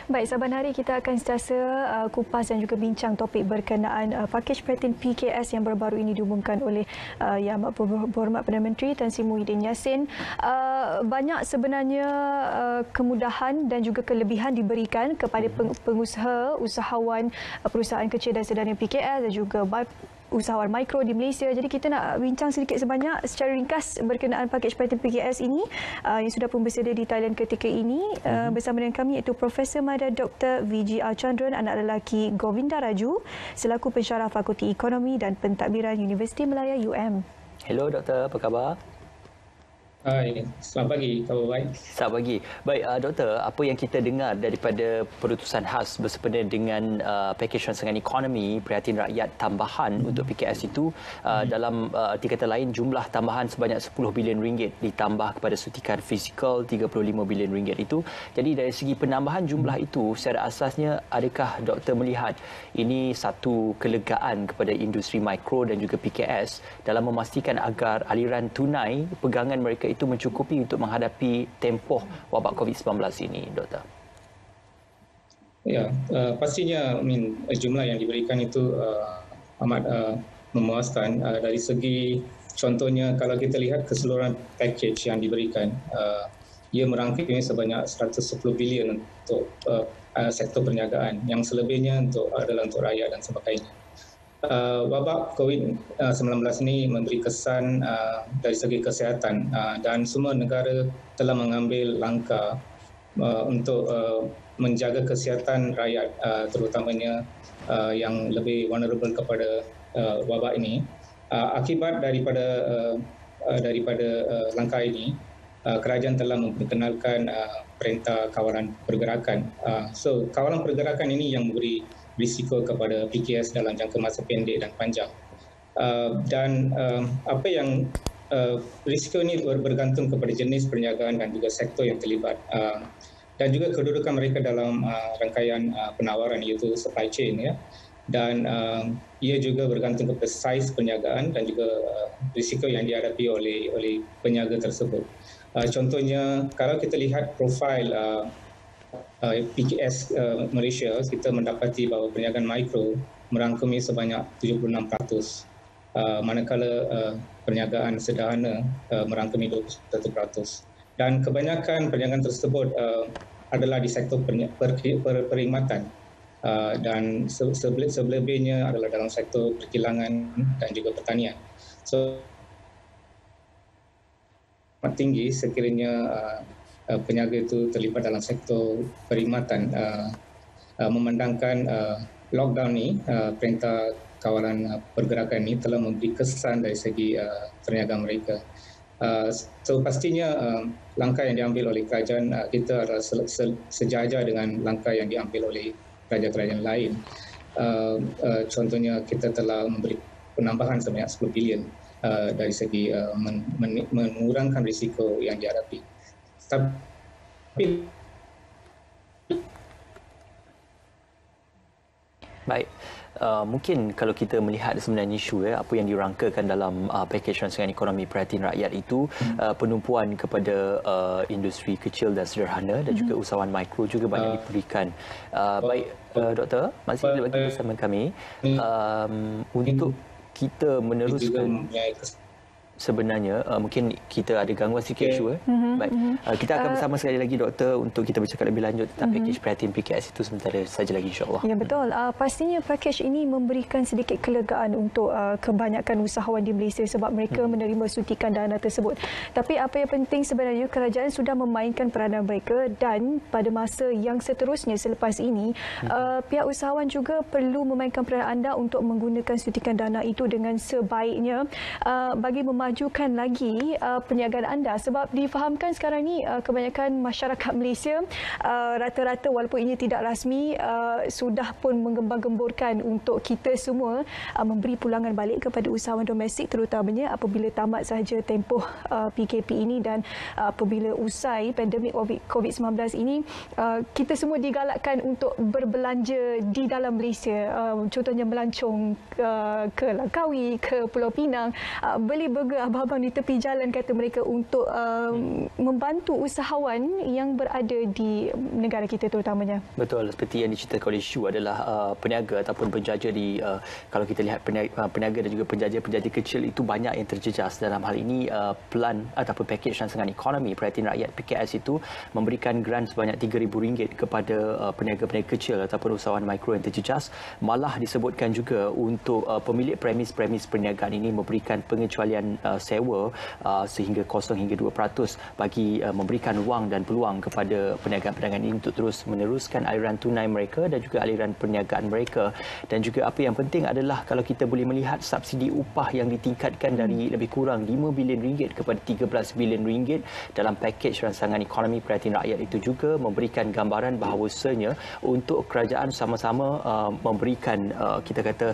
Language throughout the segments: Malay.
Baik, saban hari kita akan sentiasa kupas dan juga bincang topik berkenaan pakej perhatian PKS yang baru-baru ini diumumkan oleh Yang Amat Berhormat Perdana Menteri Tan Sri Muhyiddin Yassin. Banyak sebenarnya kemudahan dan juga kelebihan diberikan kepada pengusaha, usahawan, perusahaan kecil dan sederhana PKS dan juga usahawan mikro di Malaysia. Jadi kita nak bincang sedikit sebanyak secara ringkas berkenaan pakej perhatian PKS ini yang sudah pun bersedia di talian ketika ini. Bersama dengan kami iaitu Profesor Madar Dr. V.G.R. Chandran, anak lelaki Govinda Raju, selaku pensyarah Fakulti Ekonomi dan Pentadbiran Universiti Malaya UM. Hello doktor, apa khabar? Hai, selamat pagi. Khabar baik? Selamat pagi. Baik, doktor, apa yang kita dengar daripada Perutusan Khas bersempena dengan pakej rancangan ekonomi perhatian rakyat tambahan untuk PKS itu dalam arti kata lain jumlah tambahan sebanyak 10 bilion ringgit ditambah kepada suntikan fizikal 35 bilion ringgit itu. Jadi dari segi penambahan jumlah itu secara asasnya adakah doktor melihat ini satu kelegaan kepada industri mikro dan juga PKS dalam memastikan agar aliran tunai pegangan mereka itu mencukupi untuk menghadapi tempoh wabak COVID-19 ini, doktor? Ya, pastinya jumlah yang diberikan itu amat memuaskan dari segi contohnya kalau kita lihat keseluruhan package yang diberikan, ia merangkumi sebanyak 110 bilion untuk sektor perniagaan, yang selebihnya adalah untuk rakyat dan sebagainya. Wabak COVID-19 ini memberi kesan dari segi kesihatan dan semua negara telah mengambil langkah untuk menjaga kesihatan rakyat, terutamanya yang lebih vulnerable kepada wabak ini. Akibat daripada langkah ini, kerajaan telah memperkenalkan Perintah Kawalan Pergerakan. So, kawalan pergerakan ini yang memberi risiko kepada PKS dalam jangka masa pendek dan panjang. Apa yang risiko ini bergantung kepada jenis perniagaan dan juga sektor yang terlibat dan juga kedudukan mereka dalam rangkaian penawaran, iaitu supply chain, ya. Dan ia juga bergantung kepada saiz perniagaan dan juga risiko yang dihadapi oleh peniaga tersebut. Contohnya kalau kita lihat profil PKS Malaysia, kita mendapati bahawa perniagaan mikro merangkumi sebanyak 76%, manakala perniagaan sederhana merangkumi 21%. Dan kebanyakan perniagaan tersebut adalah di sektor perkhidmatan dan selebihnya adalah dalam sektor perkilangan dan juga pertanian. So, amat tinggi sekiranya peniaga itu terlibat dalam sektor perkhidmatan, memandangkan lockdown ni, Perintah Kawalan Pergerakan ini telah memberi kesan dari segi perniagaan mereka. So pastinya langkah yang diambil oleh kerajaan kita adalah sejajar dengan langkah yang diambil oleh kerajaan-kerajaan lain. Contohnya kita telah memberi penambahan sebanyak 10 bilion dari segi mengurangkan risiko yang dihadapi. Tapi baik, mungkin kalau kita melihat sebenarnya isu apa yang dirangkakan dalam pakej rancangan ekonomi perhatian rakyat itu, penumpuan kepada industri kecil dan sederhana dan juga usahawan mikro juga banyak diberikan. Baik, doktor, masih lagi bersama kami untuk kita meneruskan. Sebenarnya mungkin kita ada gangguan sikit isu. Baik, kita akan bersama sekali lagi doktor untuk kita bercakap lebih lanjut tentang pakej perhatian PKS itu sebentar saja lagi, insya-Allah. Ya, betul. Pastinya pakej ini memberikan sedikit kelegaan untuk kebanyakan usahawan di Malaysia sebab mereka menerima suntikan dana tersebut. Tapi apa yang penting sebenarnya, kerajaan sudah memainkan peranan mereka dan pada masa yang seterusnya selepas ini pihak usahawan juga perlu memainkan peranan anda untuk menggunakan suntikan dana itu dengan sebaiknya bagi memajukan lagi perniagaan anda, sebab difahamkan sekarang ni kebanyakan masyarakat Malaysia rata-rata walaupun ini tidak rasmi sudah pun menggembang-gemburkan untuk kita semua memberi pulangan balik kepada usahawan domestik, terutamanya apabila tamat sahaja tempoh PKP ini dan apabila usai pandemik COVID-19 ini, kita semua digalakkan untuk berbelanja di dalam Malaysia, contohnya melancong ke Langkawi, ke Pulau Pinang, beli burger juga abang-abang di tepi jalan kata mereka untuk membantu usahawan yang berada di negara kita terutamanya. Betul, seperti yang diceritakan oleh Shu adalah peniaga ataupun penjaja di kalau kita lihat peniaga dan juga penjaja-penjaja kecil itu banyak yang terjejas. Dalam hal ini pelan ataupun pakej rancangan ekonomi Prihatin Rakyat PKS itu memberikan grant sebanyak RM3,000 kepada peniaga-peniaga kecil ataupun usahawan mikro yang terjejas. Malah disebutkan juga untuk pemilik premis-premis perniagaan ini memberikan pengecualian sewa sehingga 0 hingga 2% bagi memberikan wang dan peluang kepada perniagaan-perniagaan ini untuk terus meneruskan aliran tunai mereka dan juga aliran perniagaan mereka. Dan juga apa yang penting adalah kalau kita boleh melihat subsidi upah yang ditingkatkan dari lebih kurang RM5 bilion kepada RM13 bilion dalam pakej rancangan ekonomi Prihatin Rakyat itu juga memberikan gambaran bahawasanya untuk kerajaan sama-sama memberikan kita kata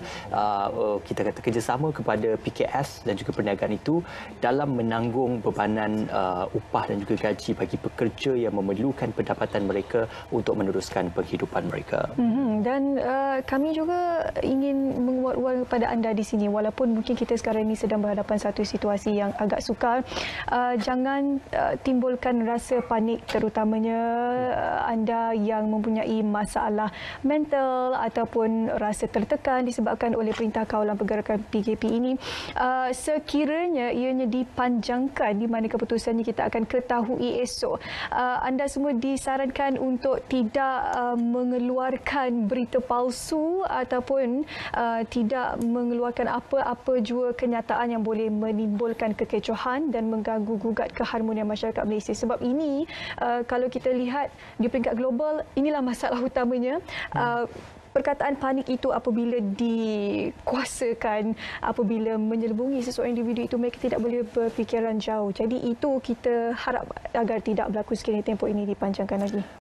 kerjasama kepada PKS dan juga perniagaan itu dalam menanggung bebanan upah dan juga gaji bagi pekerja yang memerlukan pendapatan mereka untuk meneruskan penghidupan mereka. Dan kami juga ingin menguat-uat kepada anda di sini, walaupun mungkin kita sekarang ini sedang berhadapan satu situasi yang agak sukar, jangan timbulkan rasa panik, terutamanya anda yang mempunyai masalah mental ataupun rasa tertekan disebabkan oleh Perintah Kawalan Pergerakan PKP ini. Sekiranya ianya dipanjangkan, di mana keputusannya kita akan ketahui esok, anda semua disarankan untuk tidak mengeluarkan berita palsu ataupun tidak mengeluarkan apa-apa jua kenyataan yang boleh menimbulkan kekecohan dan mengganggu gugat keharmonian masyarakat Malaysia. Sebab ini kalau kita lihat di peringkat global, inilah masalah utamanya. Perkataan panik itu apabila dikuasakan, apabila menyelubungi seseorang individu itu, mereka tidak boleh berfikiran jauh. Jadi itu kita harap agar tidak berlaku sekiranya tempoh ini dipanjangkan lagi.